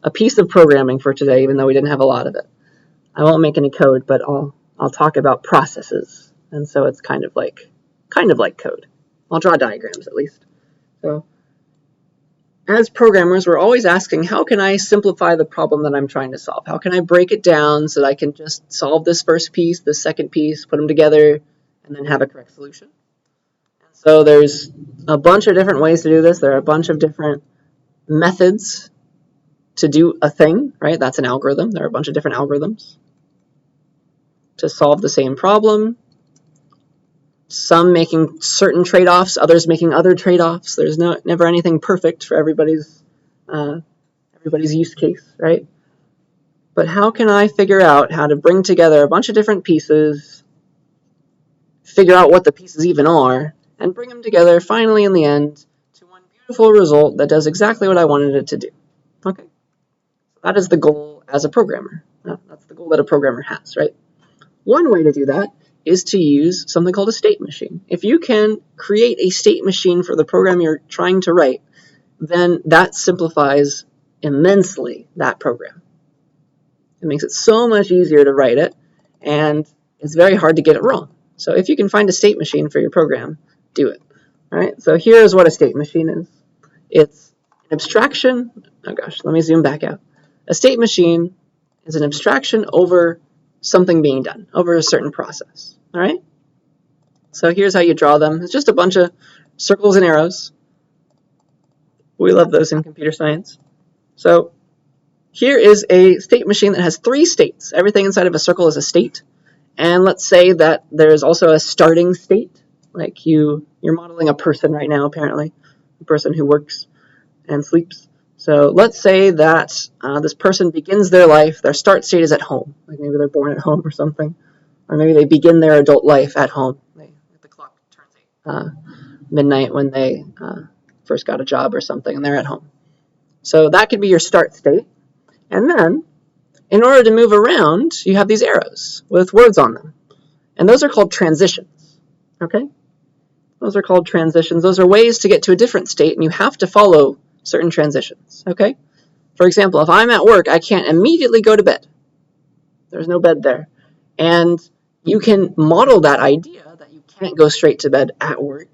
a piece of programming for today, even though we didn't have a lot of it. I won't make any code, but I'll talk about processes, and so it's kind of like code. I'll draw diagrams at least. So as programmers, we're always asking, how can I simplify the problem that I'm trying to solve? How can I break it down so that I can just solve this first piece, this second piece, put them together, and then have a correct solution? And so there's a bunch of different ways to do this. There are a bunch of different methods to do a thing, right? That's an algorithm. There are a bunch of different algorithms to solve the same problem. Some making certain trade-offs, others making other trade-offs. There's never anything perfect for everybody's use case, right? But how can I figure out how to bring together a bunch of different pieces, figure out what the pieces even are, and bring them together finally in the end to one beautiful result that does exactly what I wanted it to do? Okay, so that is the goal as a programmer. That's the goal that a programmer has, right? One way to do that is to use something called a state machine. If you can create a state machine for the program you're trying to write, then that simplifies immensely that program. It makes it so much easier to write it, and it's very hard to get it wrong. So if you can find a state machine for your program, do it. All right, so here's what a state machine is. It's an abstraction. Oh gosh, let me zoom back out. A state machine is an abstraction over something being done, over a certain process. All right? So here's how you draw them. It's just a bunch of circles and arrows. We love those in computer science. So here is a state machine that has 3 states. Everything inside of a circle is a state. And let's say that there's also a starting state. Like you're modeling a person right now, apparently. A person who works and sleeps. So let's say that this person begins their life, their start state is at home. Like maybe they're born at home or something. Or maybe they begin their adult life at home. The clock turns midnight when they first got a job or something, and they're at home. So that could be your start state. And then, in order to move around, you have these arrows with words on them. And those are called transitions. Okay? Those are called transitions. Those are ways to get to a different state, and you have to follow certain transitions, okay? For example, if I'm at work, I can't immediately go to bed. There's no bed there. And you can model that idea that you can't go straight to bed at work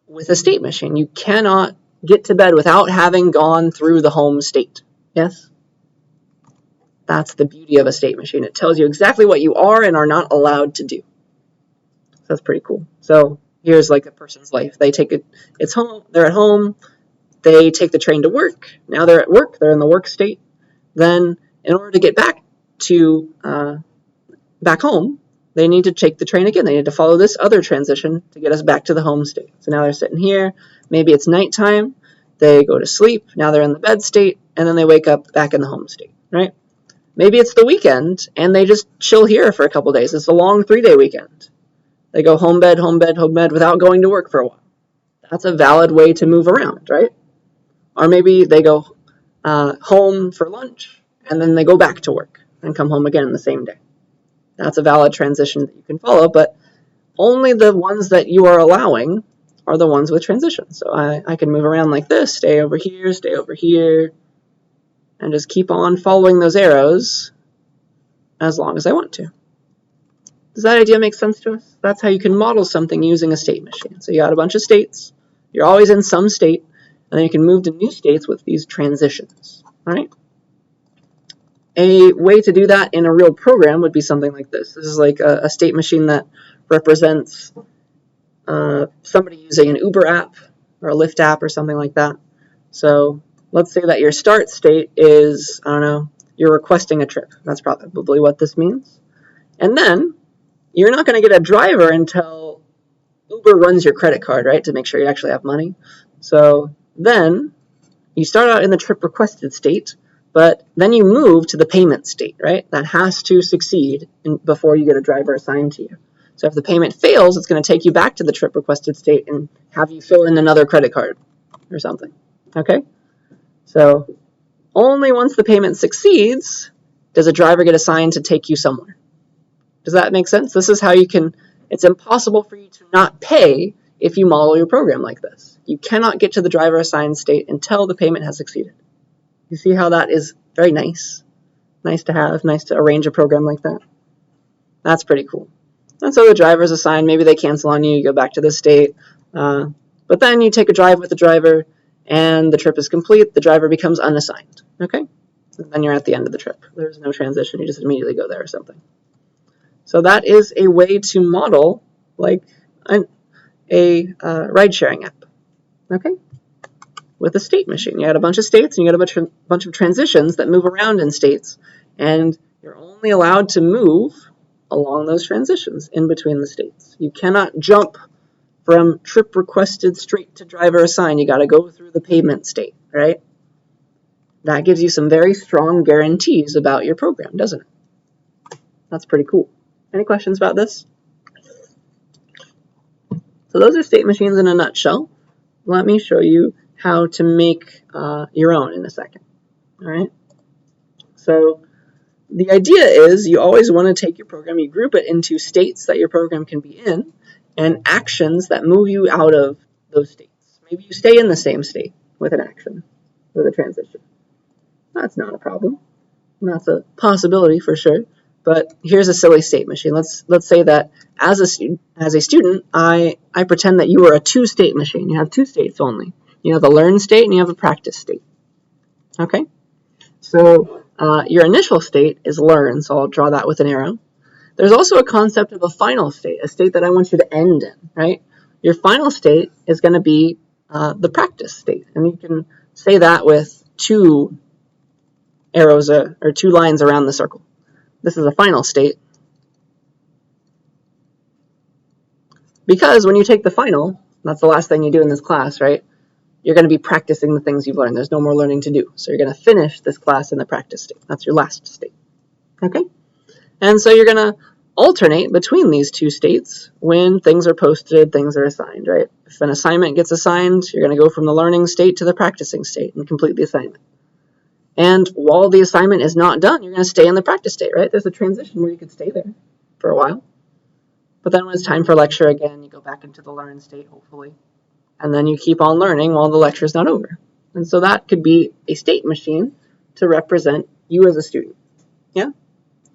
with a state machine. You cannot get to bed without having gone through the home state. Yes? That's the beauty of a state machine. It tells you exactly what you are and are not allowed to do. So that's pretty cool. So here's like a person's life. They're at home. They take the train to work. Now they're at work. They're in the work state. Then, in order to get back home, they need to take the train again. They need to follow this other transition to get us back to the home state. So now they're sitting here. Maybe it's nighttime. They go to sleep. Now they're in the bed state, and then they wake up back in the home state, right? Maybe it's the weekend, and they just chill here for a couple days. It's a long 3-day weekend. They go home, bed, home, bed, home, bed without going to work for a while. That's a valid way to move around, right? Or maybe they go home for lunch, and then they go back to work and come home again the same day. That's a valid transition that you can follow, but only the ones that you are allowing are the ones with transitions. So I can move around like this, stay over here, and just keep on following those arrows as long as I want to. Does that idea make sense to us? That's how you can model something using a state machine. So you got a bunch of states. You're always in some state. And then you can move to new states with these transitions, all right? A way to do that in a real program would be something like this. This is like a state machine that represents somebody using an Uber app or a Lyft app or something like that. So let's say that your start state is, I don't know, you're requesting a trip. That's probably what this means. And then you're not going to get a driver until Uber runs your credit card, right, to make sure you actually have money. So then you start out in the trip requested state, but then you move to the payment state, right? That has to succeed before you get a driver assigned to you. So if the payment fails, it's going to take you back to the trip requested state and have you fill in another credit card or something, okay? So only once the payment succeeds does a driver get assigned to take you somewhere. Does that make sense? This is how you can, it's impossible for you to not pay if you model your program like this. You cannot get to the driver assigned state until the payment has succeeded. You see how that is very nice? Nice to have, nice to arrange a program like that. That's pretty cool. And so the driver's assigned, maybe they cancel on you, you go back to the state, but then you take a drive with the driver and the trip is complete, the driver becomes unassigned, okay? And then you're at the end of the trip. There's no transition, you just immediately go there or something. So that is a way to model like a ride-sharing app, okay? With a state machine. You had a bunch of states and you got a bunch of transitions that move around in states, and you're only allowed to move along those transitions in between the states. You cannot jump from trip requested straight to driver assigned. You got to go through the payment state, right? That gives you some very strong guarantees about your program, doesn't it? That's pretty cool. Any questions about this? So those are state machines in a nutshell. Let me show you how to make your own in a second. All right. So the idea is you always want to take your program, you group it into states that your program can be in and actions that move you out of those states. Maybe you stay in the same state with an action, with a transition. That's not a problem. That's a possibility for sure. But here's a silly state machine. Let's say that as a student, I pretend that you are a two-state machine. You have two states only. You have a learn state and you have a practice state. Okay? So your initial state is learn, so I'll draw that with an arrow. There's also a concept of a final state, a state that I want you to end in, right? Your final state is going to be the practice state, and you can say that with two arrows or two lines around the circle. This is a final state. Because when you take the final, that's the last thing you do in this class, right? You're going to be practicing the things you've learned. There's no more learning to do. So you're going to finish this class in the practice state. That's your last state. Okay? And so you're going to alternate between these two states when things are posted, things are assigned, right? If an assignment gets assigned, you're going to go from the learning state to the practicing state and complete the assignment. And while the assignment is not done, you're going to stay in the practice state, right? There's a transition where you could stay there for a while. But then when it's time for lecture again, you go back into the learn state, hopefully. And then you keep on learning while the lecture is not over. And so that could be a state machine to represent you as a student. Yeah?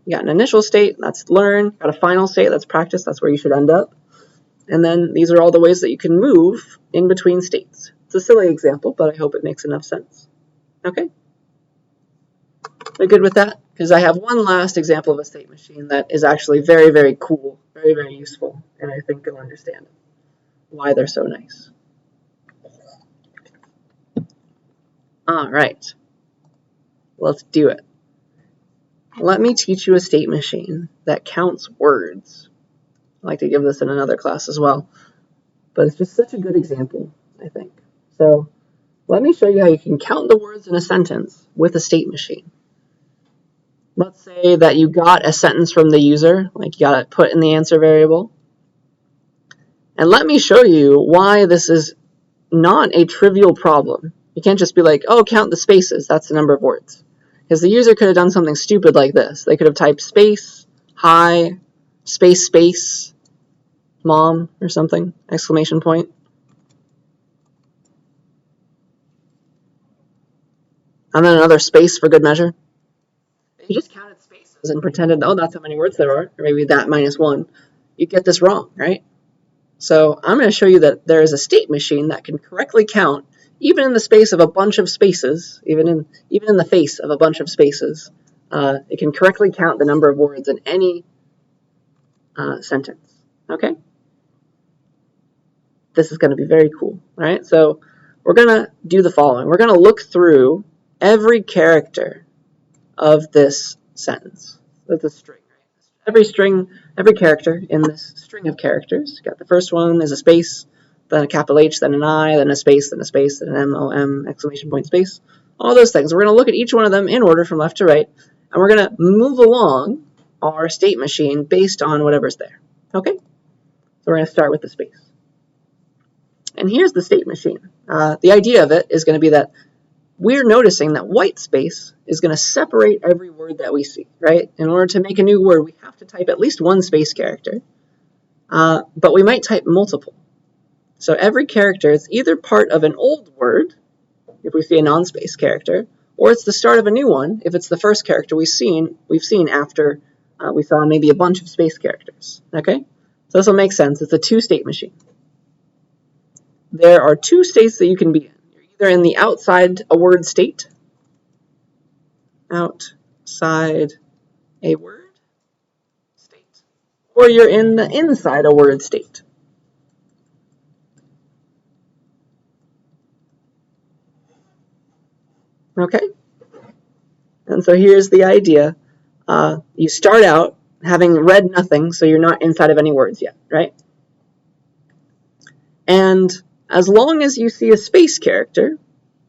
You got an initial state, that's learn. You got a final state, that's practice, that's where you should end up. And then these are all the ways that you can move in between states. It's a silly example, but I hope it makes enough sense. Okay? Are you good with that? Because I have one last example of a state machine that is actually very, very cool, very, very useful, and I think you'll understand why they're so nice. All right, let's do it. Let me teach you a state machine that counts words. I like to give this in another class as well, but it's just such a good example, I think. So let me show you how you can count the words in a sentence with a state machine. Let's say that you got a sentence from the user, like you got it put in the answer variable. And let me show you why this is not a trivial problem. You can't just be like, oh, count the spaces, that's the number of words. Because the user could have done something stupid like this. They could have typed space, hi, space, space, mom, or something, exclamation point. And then another space for good measure. If you just counted spaces and pretended, oh, that's how many words there are, or maybe that minus one, you get this wrong, right? So I'm going to show you that there is a state machine that can correctly count, even in the space of a bunch of spaces, even in the face of a bunch of spaces. It can correctly count the number of words in any sentence. Okay? this is going to be very cool. All right, so we're going to do the following. We're going to look through every character of this sentence. That's a string, right? Every character in this string of characters. You got the first one is a space, then a capital H, then an I, then a space, then an M, O, M, exclamation point, space. All those things. We're going to look at each one of them in order from left to right, and we're going to move along our state machine based on whatever's there. Okay? So we're going to start with the space. And here's the state machine. The idea of it is going to be that we're noticing that white space is going to separate every word that we see, right? In order to make a new word, we have to type at least one space character, but we might type multiple. So every character is either part of an old word, if we see a non-space character, or it's the start of a new one, if it's the first character we've seen after we saw maybe a bunch of space characters, okay? So this will make sense. It's a two-state machine. There are two states that you can be in. You're either in the outside a word state, outside a word state, or you're in the inside a word state. Okay? And so here's the idea. You start out having read nothing, so you're not inside of any words yet, right? And as long as you see a space character,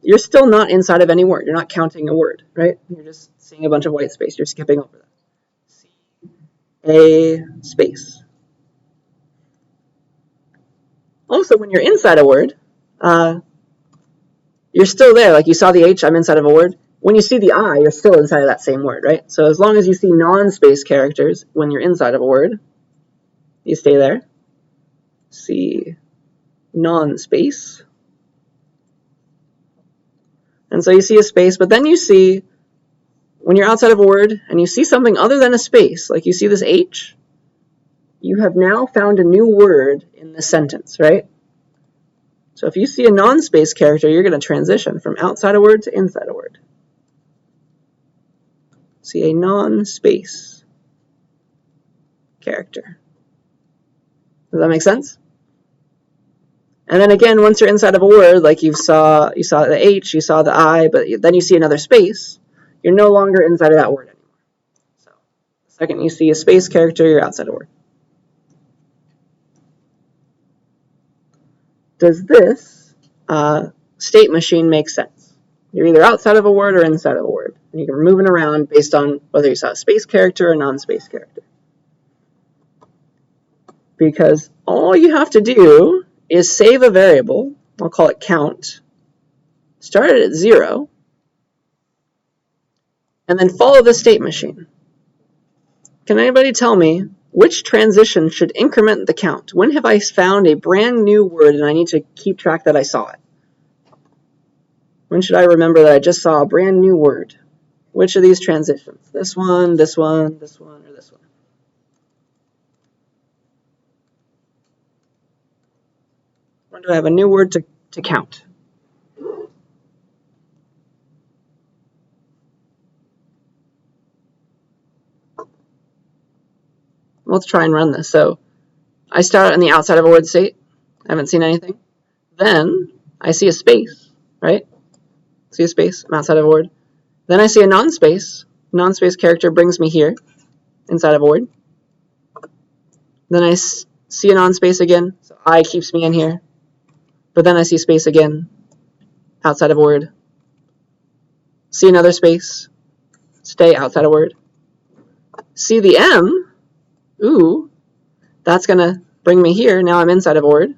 you're still not inside of any word. You're not counting a word, right? You're just seeing a bunch of white space. You're skipping over that. See a space. Also, when you're inside a word, you're still there. Like you saw the H, I'm inside of a word. When you see the I, you're still inside of that same word, right? So as long as you see non-space characters when you're inside of a word, you stay there. See non-space. And so you see a space, but then you see, when you're outside of a word and you see something other than a space, like you see this H, you have now found a new word in the sentence, right? So if you see a non-space character, you're going to transition from outside a word to inside a word. See a non-space character. Does that make sense? And then again, once you're inside of a word, like you saw the H, you saw the I, but then you see another space, you're no longer inside of that word anymore. So the second you see a space character, you're outside a word. Does this state machine make sense? You're either outside of a word or inside of a word. And you can move it around based on whether you saw a space character or non-space character. Because all you have to do is save a variable, I'll call it count, start it at 0, and then follow the state machine. Can anybody tell me which transition should increment the count? When have I found a brand new word and I need to keep track that I saw it? When should I remember that I just saw a brand new word? Which of these transitions? This one, this one, this one, or this one? When do I have a new word to count? Let's try and run this. So I start in the outside of a word state. I haven't seen anything. Then I see a space, right? See a space, I'm outside of a word. Then I see a non-space. Non-space character brings me here, inside of a word. Then I see a non-space again, so I keeps me in here. But then I see space again, outside of a word. See another space, stay outside a word. See the M, ooh, that's going to bring me here. Now I'm inside of a word.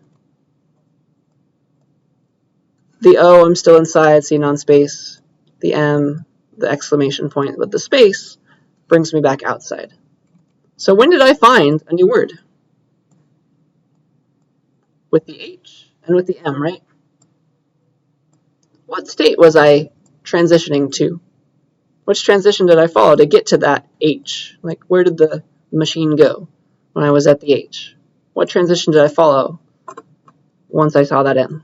The O, I'm still inside, see non-space. The M, the exclamation point, but the space brings me back outside. So when did I find a new word? With the H and with the M, right? What state was I transitioning to? Which transition did I follow to get to that H? Like, where did the machine go when I was at the H? What transition did I follow once I saw that M?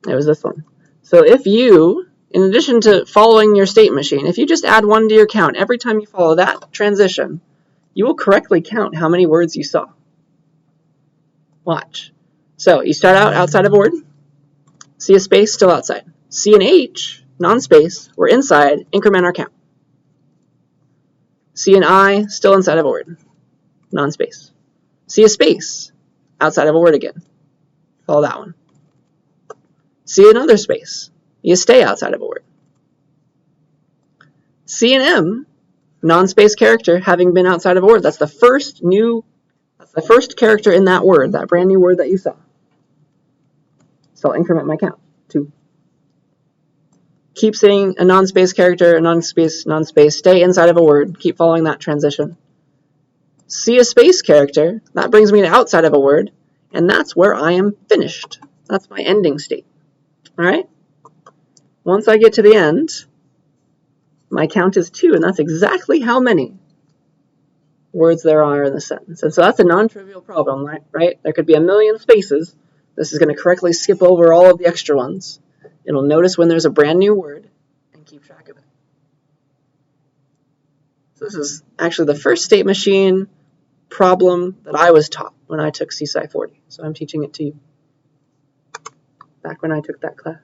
It was this one. So if you, in addition to following your state machine, if you just add 1 to your count every time you follow that transition, you will correctly count how many words you saw. Watch. So you start out outside of a word, see a space, still outside. C and H, non-space, we're inside, increment our count. C and I, still inside of a word, non-space. See a space, outside of a word again. Follow that one. See another space, you stay outside of a word. C and M, non-space character, having been outside of a word. That's the first character in that word, that brand new word that you saw. So I'll increment my count, 2. Keep saying a non-space character, a non-space, non-space, stay inside of a word, keep following that transition. See a space character, that brings me to outside of a word, and that's where I am finished. That's my ending state. All right? Once I get to the end, my count is 2, and that's exactly how many words there are in the sentence. And so that's a non-trivial problem, right? There could be a million spaces. This is going to correctly skip over all of the extra ones. It'll notice when there's a brand new word and keep track of it. So this is actually the first state machine problem that I was taught when I took CSCI 40. So I'm teaching it to you back when I took that class.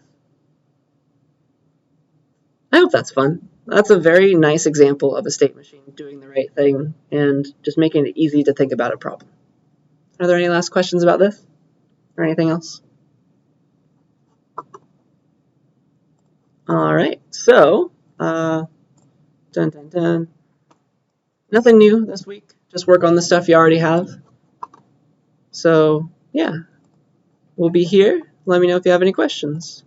I hope that's fun. That's a very nice example of a state machine doing the right thing and just making it easy to think about a problem. Are there any last questions about this or anything else? All right, so nothing new this week. Just work on the stuff you already have. So yeah, we'll be here. Let me know if you have any questions.